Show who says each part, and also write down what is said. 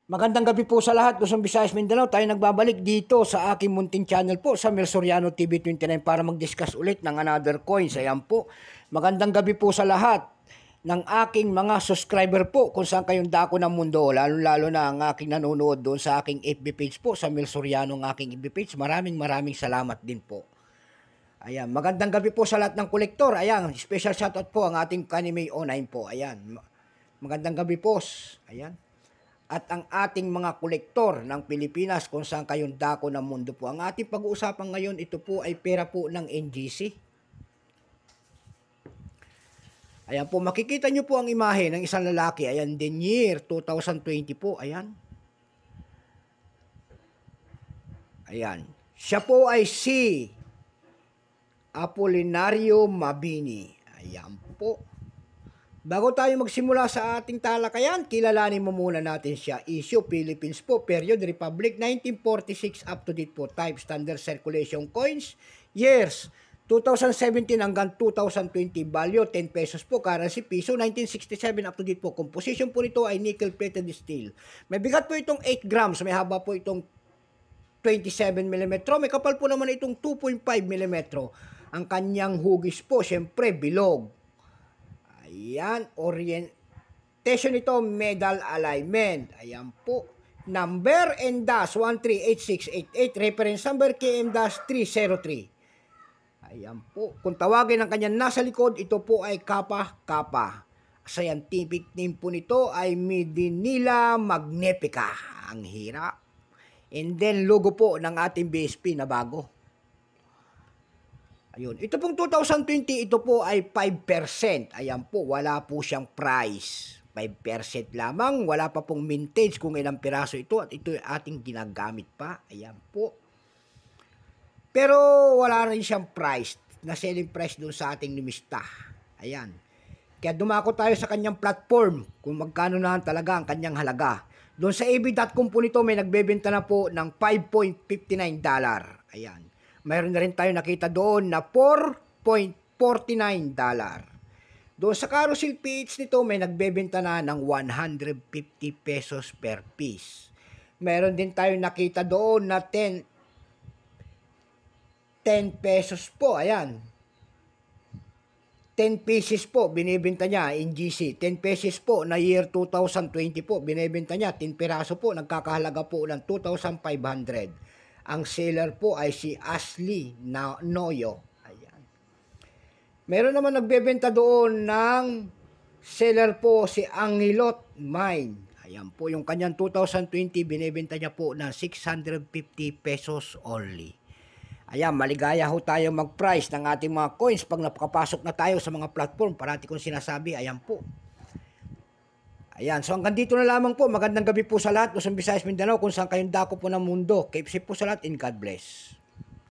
Speaker 1: Magandang gabi po sa lahat, Luzon, Visayas, Mindanao. Tayo nagbabalik dito sa aking munting channel po sa Mel Soriano TV 29 para mag-discuss ulit ng another coins. Ayan po. Magandang gabi po sa lahat ng aking mga subscriber po kung saan kayong dako ng mundo. Lalo na ang aking nanonood doon sa aking FB page po, sa Mel Soriano ng aking FB page. Maraming salamat din po. Ayan, magandang gabi po sa lahat ng kolektor. Ayan, special shoutout po ang ating Kanime Online po. Ayan, magandang gabi po. Ayan. At ang ating mga kolektor ng Pilipinas kung saan kayong dako ng mundo po. Ang ating pag-uusapan ngayon, ito po ay pera po ng NGC. Ayan po, makikita nyo po ang imahe ng isang lalaki. Ayan, din year 2020 po. Ayan. Ayan. Siya po ay si Apolinario Mabini. Ayan po. Bago tayo magsimula sa ating talakayan, kilalanin mo muna natin siya. Issue, Philippines po, period, Republic, 1946 up to date po, type, standard circulation coins, years, 2017 hanggang 2020, value, 10 pesos po, currency, piso, 1967 up to date po. Composition po nito ay nickel-plated steel. May bigat po itong 8 grams, may haba po itong 27 mm, may kapal po naman itong 2.5 mm. Ang kanyang hugis po, syempre, bilog. Ayan, orientation ito, medal alignment. Ayan po. Number N-138688, reference number KM-303. Ayan po. Kung tawagin ang kanyang nasa likod, ito po ay Kappa. Scientific name po nito ay Medinilla magnifica. Ang hirap. And then, logo po ng ating BSP na bago. Ayun. Ito pong 2020, ito po ay 5%. Ayan po, wala po siyang price. 5% lamang, wala pa pong mintage kung ilang piraso ito at ito ay ating ginagamit pa. Ayan po. Pero wala rin siyang price, na selling price doon sa ating limista. Ayan. Kaya dumako tayo sa kanyang platform kung magkano na talaga ang kanyang halaga. Doon sa ab.com po nito may nagbebenta na po ng $5.59. Ayan. Mayroon na rin tayo nakita doon na $4.49. Doon sa Carousel PH nito, may nagbebenta na ng 150 pesos per piece. Mayroon din tayo nakita doon na 10 pesos po. Ayan. 10 pieces po, binibenta niya in GC. 10 pesos po na year 2020 po, binibenta niya. 10 piraso po, nagkakahalaga po ng 2,500. Ang seller po ay si Ashley Noyo. Ayan. Meron naman nagbebenta doon ng seller po si Angilot Mine. Ayan po yung kanyang 2020 binibenta niya po ng 650 pesos only. Ayan, maligaya ho tayo mag-price ng ating mga coins pag napakapasok na tayo sa mga platform. Parati kong sinasabi, ayan po. Ayan, so hanggang dito na lamang po. Magandang gabi po sa lahat, Luzon, Visayas, Mindanao, kung saan kayong dako po ng mundo. Keep safe po sa lahat and God bless.